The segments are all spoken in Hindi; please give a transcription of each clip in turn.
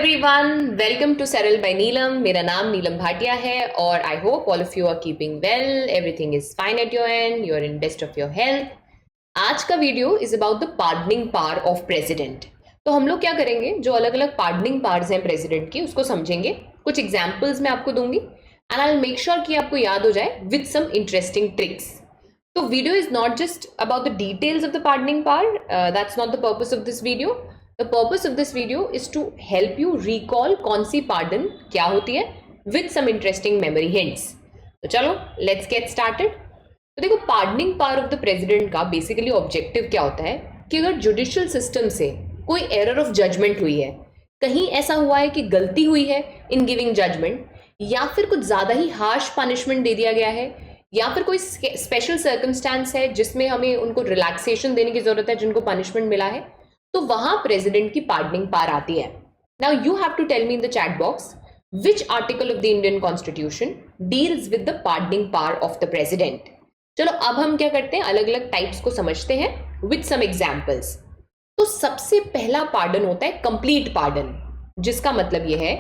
Everyone, welcome to Saral by Neelam. मेरा नाम नीलम भाटिया है और I hope all of you are keeping well, everything is fine at your end, you are in best of your health. आज का video is about the pardoning power of president. तो हम लोग क्या करेंगे, जो अलग अलग पार्डनिंग पावर्स हैं प्रेसिडेंट की, उसको समझेंगे। कुछ एग्जाम्पल्स मैं आपको दूंगी and I will make sure कि आपको याद हो जाए विद सम इंटरेस्टिंग ट्रिक्स। तो video is not just about the details of the pardoning power, that's not the purpose of this video. The purpose of this video is to help you recall कौन सी pardon क्या होती है with some interesting memory hints। तो चलो let's get started। तो देखो, pardoning power of the president का basically objective क्या होता है कि अगर judicial system से कोई error of judgment हुई है, कहीं ऐसा हुआ है कि गलती हुई है in giving judgment, या फिर कुछ ज़्यादा ही harsh punishment दे दिया गया है, या फिर कोई special circumstance है जिसमें हमें उनको relaxation देने की ज़रूरत है जिनको punishment मिला है, तो वहां प्रेसिडेंट की पार्डनिंग पावर आती है। Now you have to tell me in the chat box which article of the Indian constitution deals with the pardoning power of the president. चलो अब हम क्या करते हैं, अलग अलग टाइप्स को समझते हैं विद सम एग्जांपल्स। तो सबसे पहला पार्डन होता है कंप्लीट पार्डन, जिसका मतलब यह है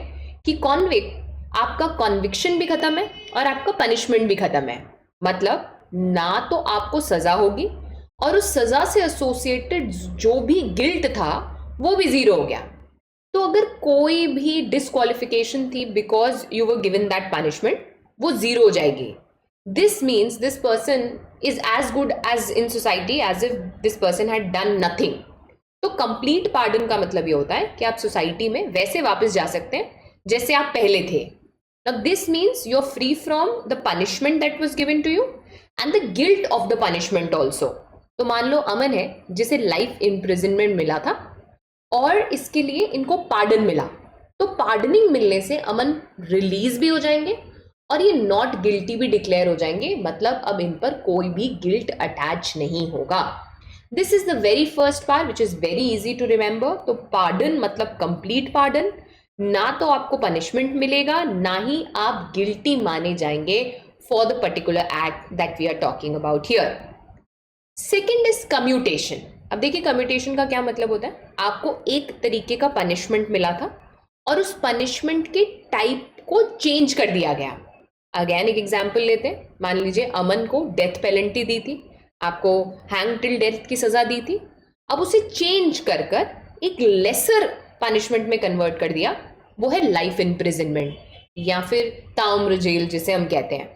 कि कॉन्विक्ट, आपका कॉन्विक्शन भी खत्म है और आपका पनिशमेंट भी खत्म है। मतलब ना तो आपको सजा होगी और उस सजा से एसोसिएटेड जो भी गिल्ट था वो भी जीरो हो गया। तो अगर कोई भी डिस्क्वालिफिकेशन थी because you were given that punishment, वो जीरो हो जाएगी। This means this person is as good as in society as if this person had done nothing. तो कंप्लीट पार्डन का मतलब ये होता है कि आप सोसाइटी में वैसे वापस जा सकते हैं जैसे आप पहले थे। Now this means you're free from the punishment that was given to you and the guilt of the punishment also। तो मान लो अमन है जिसे लाइफ इम्प्रिजनमेंट मिला था और इसके लिए इनको पार्डन मिला, तो पार्डनिंग मिलने से अमन रिलीज भी हो जाएंगे और ये नॉट गिल्टी भी डिक्लेयर हो जाएंगे। मतलब अब इन पर कोई भी गिल्ट अटैच नहीं होगा। This is the very first part which is very easy to remember. तो पार्डन मतलब कंप्लीट पार्डन, ना तो आपको पनिशमेंट मिलेगा ना ही आप गिल्टी माने जाएंगे for the particular act that we are talking about here. Second is commutation. अब देखिए कम्यूटेशन का क्या मतलब होता है, आपको एक तरीके का पनिशमेंट मिला था और उस पनिशमेंट के टाइप को चेंज कर दिया गया। अगेन एक एग्जांपल लेते हैं। मान लीजिए अमन को डेथ पेनल्टी दी थी, आपको हैंग टिल डेथ की सजा दी थी, अब उसे चेंज कर कर एक लेसर पनिशमेंट में कन्वर्ट कर दिया, वो है लाइफ इम्प्रिजनमेंट या फिर ताउम्र जेल जिसे हम कहते हैं।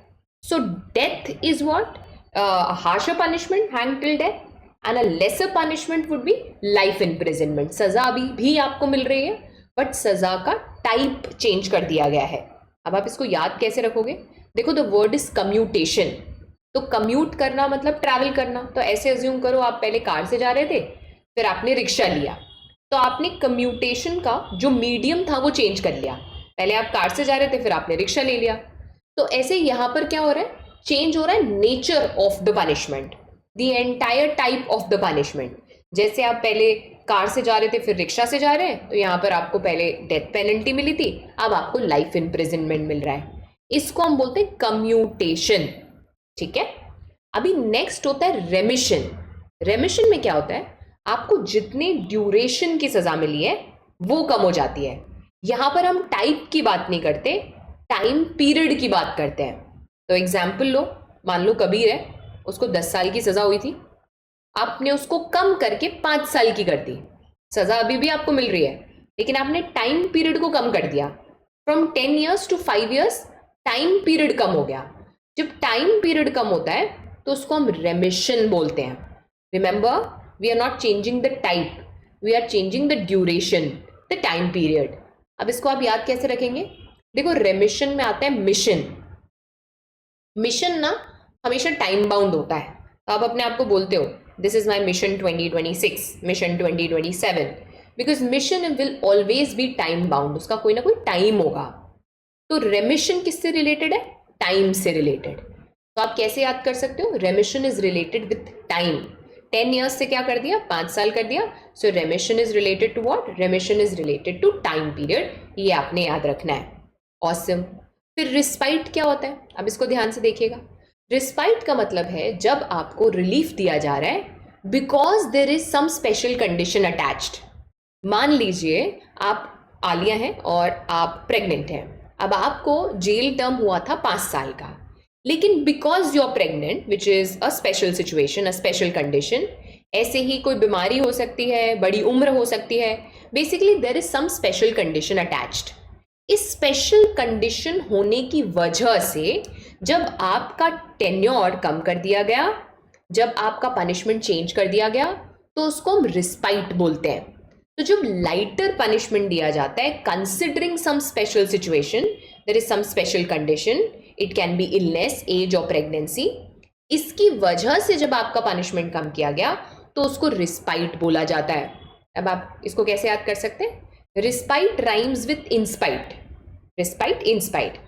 So death is what, a harsher punishment, hang till death, and a lesser punishment would be life imprisonment। सजा अभी भी आपको मिल रही है बट सजा का टाइप चेंज कर दिया गया है। अब आप इसको याद कैसे रखोगे, देखो द वर्ड इज कम्यूटेशन। तो कम्यूट करना मतलब ट्रैवल करना। तो ऐसे अज्यूम करो आप पहले कार से जा रहे थे, फिर आपने रिक्शा लिया, तो आपने कम्यूटेशन का जो मीडियम था वो चेंज कर लिया। पहले आप कार से जा रहे थे, फिर आपने रिक्शा ले लिया। तो ऐसे यहाँ पर क्या हो रहा है, चेंज हो रहा है nature of the punishment, the entire type of the punishment. जैसे आप पहले कार से जा रहे थे फिर रिक्शा से जा रहे हैं, तो यहाँ पर आपको पहले डेथ पेनल्टी मिली थी, अब आपको लाइफ इम्प्रिजनमेंट मिल रहा है। इसको हम बोलते हैं कम्यूटेशन। ठीक है, अभी नेक्स्ट होता है रेमिशन। रेमिशन में क्या होता है, आपको जितने ड्यूरेशन की सजा मिली है वो कम हो जाती है। यहाँ पर हम टाइप की बात नहीं करते, टाइम पीरियड की बात करते हैं। तो एग्जाम्पल लो, मान लो कबीर है, उसको 10 साल की सजा हुई थी, आपने उसको कम करके 5 साल की कर दी। सजा अभी भी आपको मिल रही है लेकिन आपने टाइम पीरियड को कम कर दिया। From 10 years to 5 years time period कम हो गया। जब टाइम पीरियड कम होता है तो उसको हम रेमिशन बोलते हैं। Remember, we are not changing the type, we are changing the duration, the time period. अब इसको आप याद कैसे रखेंगे, देखो रेमिशन में आता है मिशन। मिशन ना हमेशा टाइम बाउंड होता है। तो आप अपने आप को बोलते हो this is my mission 2026, mission 2027, because mission will always be time bound, उसका कोई ना कोई टाइम होगा। तो रेमिशन किससे रिलेटेड है, टाइम से रिलेटेड। तो आप कैसे याद कर सकते हो, remission is related with time. 10 years से क्या कर दिया, 5 साल कर दिया। So remission is related to what, remission is related to time period. ये आपने याद रखना है। ऑसम। फिर रिस्पाइट क्या होता है, अब इसको ध्यान से देखिएगा। रिस्पाइट का मतलब है जब आपको रिलीफ दिया जा रहा है because there is some special condition attached. मान लीजिए आप आलिया हैं और आप प्रेग्नेंट हैं। अब आपको जेल टर्म हुआ था 5 साल का, लेकिन because you are pregnant which is a special situation, a special condition, ऐसे ही कोई बीमारी हो सकती है, बड़ी उम्र हो सकती है, basically there is some special condition attached. इस स्पेशल कंडीशन होने की वजह से जब आपका टेन्योर कम कर दिया गया, जब आपका पनिशमेंट चेंज कर दिया गया, तो उसको हम रिस्पाइट बोलते हैं। तो जब लाइटर पनिशमेंट दिया जाता है considering some special situation, there is some special condition, it can be illness, age और प्रेगनेंसी, इसकी वजह से जब आपका पनिशमेंट कम किया गया तो उसको रिस्पाइट बोला जाता है। अब आप इसको कैसे याद कर सकते हैं? Respite rhymes with in spite, respite in spite.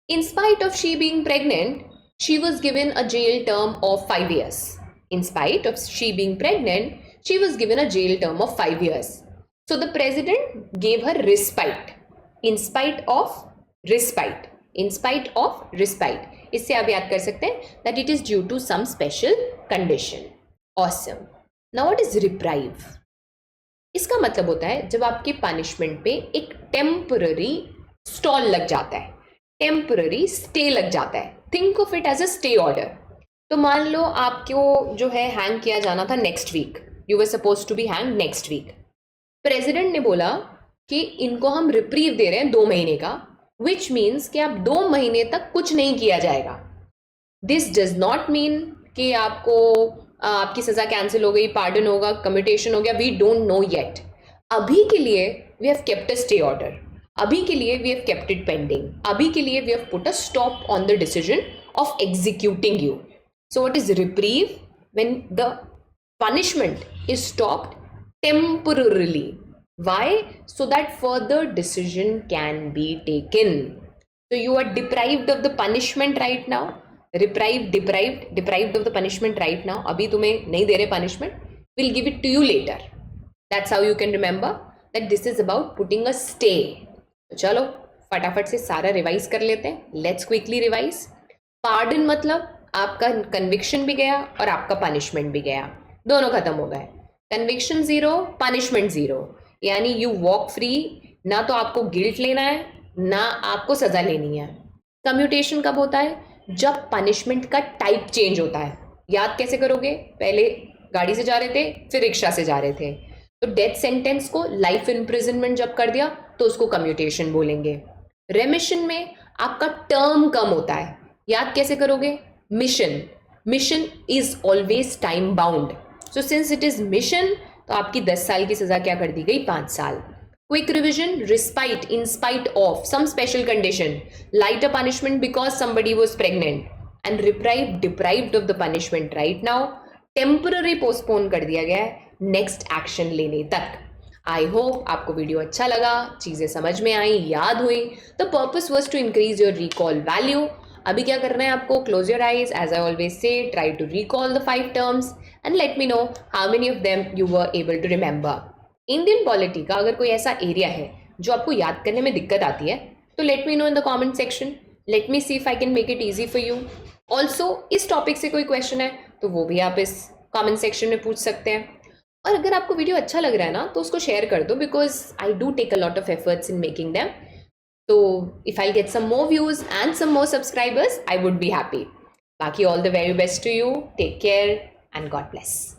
In spite of she being pregnant, she was given a jail term of 5 years. In spite of she being pregnant, she was given a jail term of 5 years. So the president gave her respite. In spite of respite. In spite of respite. इससे आप याद कर सकते हैं that it is due to some special condition. Awesome. Now what is reprieve? इसका मतलब होता है जब आपके पनिशमेंट पे एक टेम्पररी स्टॉल लग जाता है, टेम्पररी स्टे लग जाता है। Think of it as a stay order. तो मान लो आपको जो है हैंग किया जाना था next week, you were suppose to be hang next week. President ने बोला कि इनको हम रिप्रीव दे रहे हैं 2 महीने का, विच मीन्स कि आप 2 महीने तक कुछ नहीं किया जाएगा। दिस डज नॉट मीन कि आपको आपकी सजा कैंसिल हो गई, पार्डन होगा, कम्यूटेशन हो गया, वी डोंट नो येट। अभी के लिए we have kept a stay order, अभी के लिए we have kept it pending, अभी के लिए we have put a stop on the decision of executing you. So what is reprieve? When the punishment is stopped temporarily. Why? So that further decision can be taken. So you are deprived of the punishment right now. Deprived of the punishment right now. अभी तुम्हें नहीं दे रहे punishment. We'll give it to you later. That's how you can remember that this is about putting a stay. तो चलो फटाफट से सारा रिवाइज कर लेते हैं. Let's quickly revise. Pardon मतलब आपका कन्विक्शन भी गया और आपका पनिशमेंट भी गया, दोनों खत्म हो गए. कन्विक्शन 0, पनिशमेंट 0, यानी यू वॉक फ्री. ना तो आपको गिल्ट लेना है ना आपको सजा लेनी है. कम्यूटेशन कब होता है? जब पनिशमेंट का टाइप चेंज होता है. याद कैसे करोगे? पहले गाड़ी से जा रहे थे, फिर रिक्शा से जा रहे थे, तो डेथ सेंटेंस को लाइफ इम्प्रिजनमेंट जब कर दिया तो उसको कम्यूटेशन बोलेंगे. रेमिशन में आपका टर्म कम होता है. याद कैसे करोगे? Mission is always time bound. So since it is mission, तो आपकी 10 साल की सजा क्या कर दी गई? 5 साल. Quick revision, respite in spite of some special condition, lighter punishment because somebody was pregnant, and deprived of the punishment right now. Temporary postpone कर दिया गया है नेक्स्ट एक्शन लेने तक. आई होप आपको वीडियो अच्छा लगा, चीज़ें समझ में आई, याद हुई. The purpose was to increase your recall value. अभी क्या करना है आपको? Close your eyes, as I always say, try to recall the 5 terms and let me know how many of them you were able to remember. Indian polity का अगर कोई ऐसा एरिया है जो आपको याद करने में दिक्कत आती है, तो late me no in the comment section. Let me see if I can make it easy for you. Also इस टॉपिक से कोई क्वेश्चन है तो वो भी आप इस कॉमेंट सेक्शन में पूछ सकते हैं. और अगर आपको वीडियो अच्छा लग रहा है ना, तो उसको शेयर कर दो, because I do take a lot of efforts in making them. So if I'll get some more views and some more subscribers, I would be happy. Baki, all the very best to you. Take care and God bless.